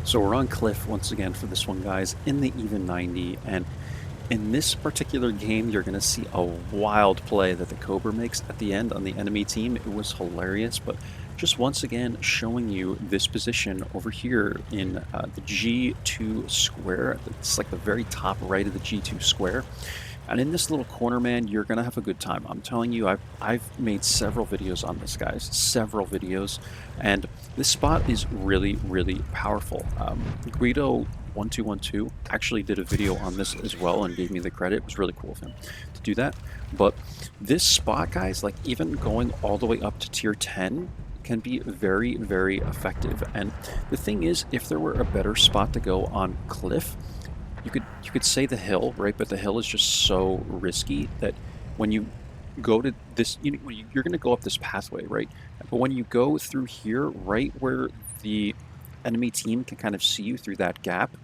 So we're on Cliff once again for this one, guys, in the even 90, and in this particular game, you're going to see a wild play that the Cobra makes at the end on the enemy team. It was hilarious, but just once again showing you this position over here in the G2 square. It's like the very top right of the G2 square. And in this little corner, man, you're going to have a good time. I'm telling you, I've made several videos on this, guys, several videos. And this spot is really, really powerful. Guido1212 actually did a video on this as well and gave me the credit. It was really cool of him to do that. But this spot, guys, like even going all the way up to tier 10, can be very, very effective. And the thing is, if there were a better spot to go on Cliff, you could say the hill, right? But the hill is just so risky that when you go to this, you're going to go up this pathway, right? But when you go through here, right where the enemy team can kind of see you through that gap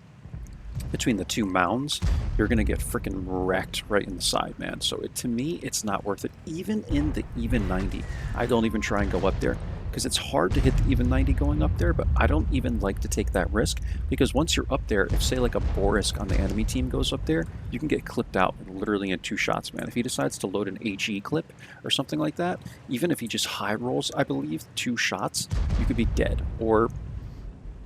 between the two mounds, you're going to get freaking wrecked right in the side, man. So to me, it's not worth it. Even in the even 90, I don't even try and go up there because it's hard to hit the even 90 going up there, but I don't even like to take that risk because once you're up there, if say like a Borisk on the enemy team goes up there, you can get clipped out literally in 2 shots, man. If he decides to load an HE clip or something like that, even if he just high rolls, I believe, 2 shots, you could be dead. Or,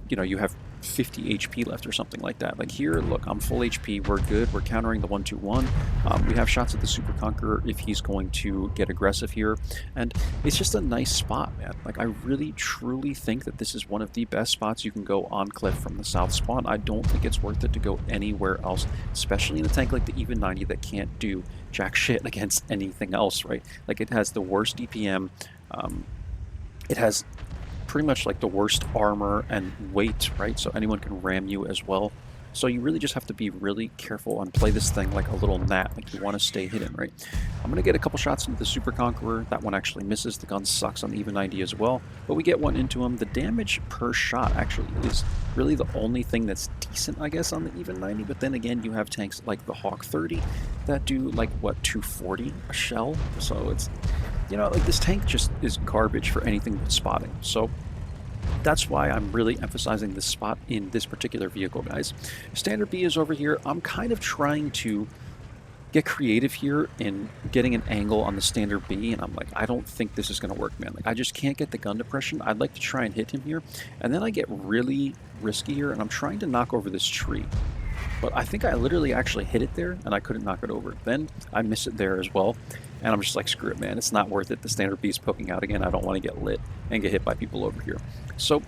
you have 50 HP left or something like that. Like here, look, I'm full HP, we're good, we're countering the 1-2-1. We have shots at the Super Conqueror if he's going to get aggressive here, and it's just a nice spot, man. Like I really truly think that this is one of the best spots you can go on Cliff from the south spawn. I don't think it's worth it to go anywhere else, especially in a tank like the even 90 that can't do jack shit against anything else, right? Like it has the worst DPM, it has pretty much like the worst armor and weight, right? So anyone can ram you as well. So you really just have to be really careful and play this thing like a little gnat, like you want to stay hidden, right? I'm going to get a couple shots into the Super Conqueror. That one actually misses. The gun sucks on the even 90 as well, but we get one into him. The damage per shot actually is really the only thing that's decent, I guess, on the even 90, but then again, you have tanks like the Hawk 30 that do like, what, 240 a shell? So it's, like this tank just is garbage for anything but spotting. So that's why I'm really emphasizing this spot in this particular vehicle, guys. Standard B is over here. I'm kind of trying to get creative here in getting an angle on the standard B, and I'm like, I don't think this is going to work, man. Like, I just can't get the gun depression. I'd like to try and hit him here, and then I get really risky here, and I'm trying to knock over this tree. But I think I literally actually hit it there, and I couldn't knock it over. Then I miss it there as well, and I'm just like, screw it, man. It's not worth it. The standard B is poking out again. I don't want to get lit and get hit by people over here. So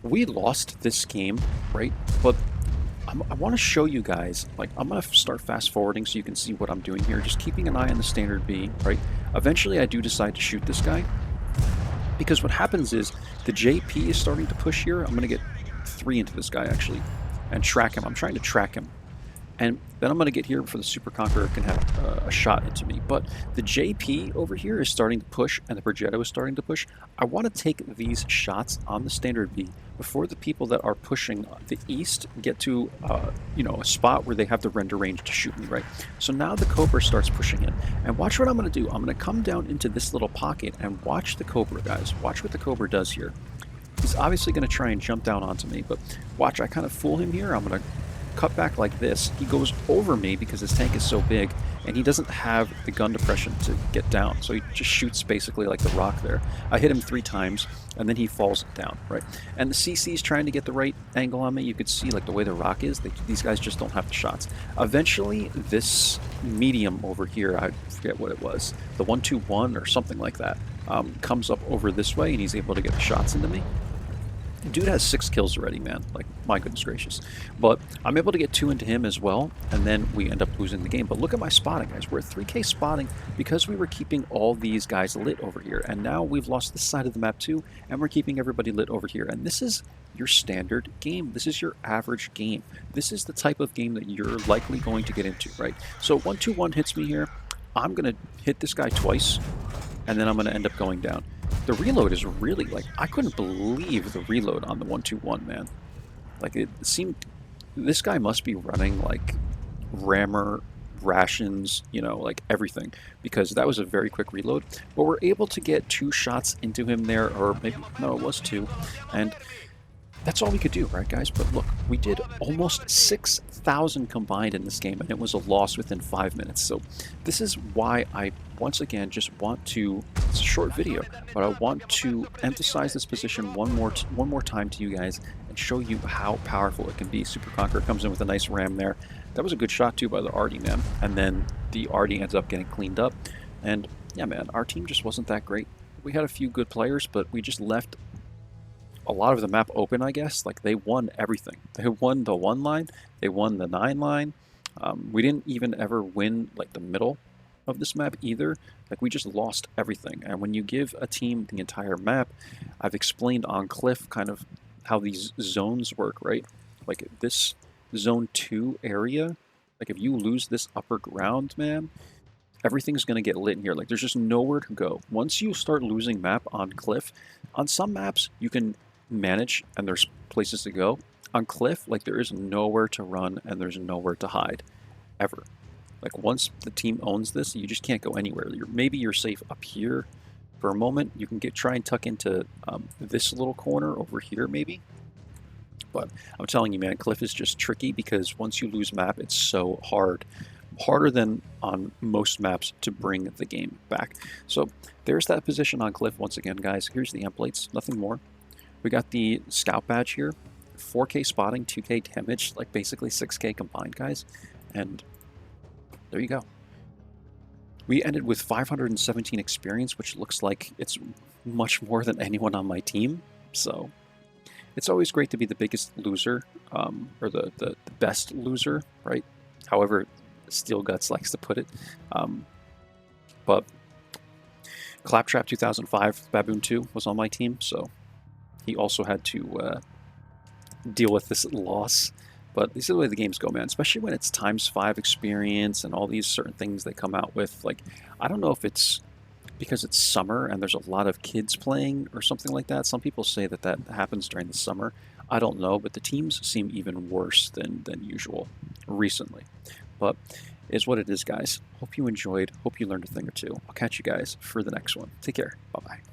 we lost this game, right? But I want to show you guys, like, I'm going to start fast forwarding so you can see what I'm doing here. Just keeping an eye on the standard B, right? Eventually, I do decide to shoot this guy, because what happens is the JP is starting to push here. I'm going to get 3 into this guy, actually, and track him. I'm trying to track him. And then I'm going to get here before the Super Conqueror can have a shot into me. But the JP over here is starting to push, and the Progetto is starting to push. I want to take these shots on the standard B before the people that are pushing the east get to, a spot where they have the render range to shoot me, right? So now the Cobra starts pushing in. And watch what I'm going to do. I'm going to come down into this little pocket and watch the Cobra, guys. Watch what the Cobra does here. He's obviously going to try and jump down onto me, but watch, I kind of fool him here. I'm going to cut back like this. He goes over me because his tank is so big, and he doesn't have the gun depression to get down, so he just shoots basically like the rock there. I hit him 3 times, and then he falls down, right? And the CC's trying to get the right angle on me. You could see like the way the rock is, these guys just don't have the shots. Eventually, this medium over here, I forget what it was, the 1-2-1 or something like that, comes up over this way, and he's able to get the shots into me. Dude has 6 kills already, man. Like, my goodness gracious. But I'm able to get 2 into him as well, and then we end up losing the game. But look at my spotting, guys. We're at 3K spotting because we were keeping all these guys lit over here. And now we've lost this side of the map too, and we're keeping everybody lit over here. And this is your standard game. This is your average game. This is the type of game that you're likely going to get into, right? So 1-2-1 hits me here. I'm going to hit this guy twice, and then I'm going to end up going down. The reload is really, like, I couldn't believe the reload on the 1-2-1, man. Like, it seemed, this guy must be running, like, rammer, rations, like everything, because that was a very quick reload. But we're able to get 2 shots into him there, or maybe, no, it was 2. And that's all we could do, right, guys? But look, we did almost 6,000 combined in this game, and it was a loss within 5 minutes. So this is why I, once again, just want to, it's a short video, but I want to emphasize this position one more time to you guys and show you how powerful it can be. Super Conqueror comes in with a nice ram there. That was a good shot, too, by the Artie, man. And then the Artie ends up getting cleaned up. And, yeah, man, our team just wasn't that great. We had a few good players, but we just left a lot of the map open, I guess. Like, they won everything. They won the 1 line, they won the 9 line. We didn't even ever win, like, the middle of this map either. Like, we just lost everything. And when you give a team the entire map, I've explained on Cliff kind of how these zones work, right? Like, this zone 2 area, like, if you lose this upper ground, man, everything's going to get lit in here. Like, there's just nowhere to go. Once you start losing map on Cliff, on some maps, you can manage and there's places to go. On Cliff, like, there is nowhere to run and there's nowhere to hide, ever. Like, once the team owns this, you just can't go anywhere. Maybe you're safe up here for a moment. You can try and tuck into this little corner over here, maybe. But I'm telling you, man, Cliff is just tricky because once you lose map, it's so hard. Harder than on most maps to bring the game back. So there's that position on Cliff once again, guys. Here's the templates, nothing more. We got the scout badge here, 4K spotting, 2K damage, like basically 6K combined, guys. And there you go. We ended with 517 experience, which looks like it's much more than anyone on my team. So it's always great to be the biggest loser, or the best loser, right? However Steel Guts likes to put it. But Claptrap 2005, Baboon 2 was on my team, so he also had to deal with this loss. But these are the way the games go, man, especially when it's ×5 experience and all these certain things they come out with. Like, I don't know if it's because it's summer and there's a lot of kids playing or something like that. Some people say that that happens during the summer. I don't know, but the teams seem even worse than usual recently. But it's what it is, guys. Hope you enjoyed. Hope you learned a thing or two. I'll catch you guys for the next one. Take care. Bye-bye.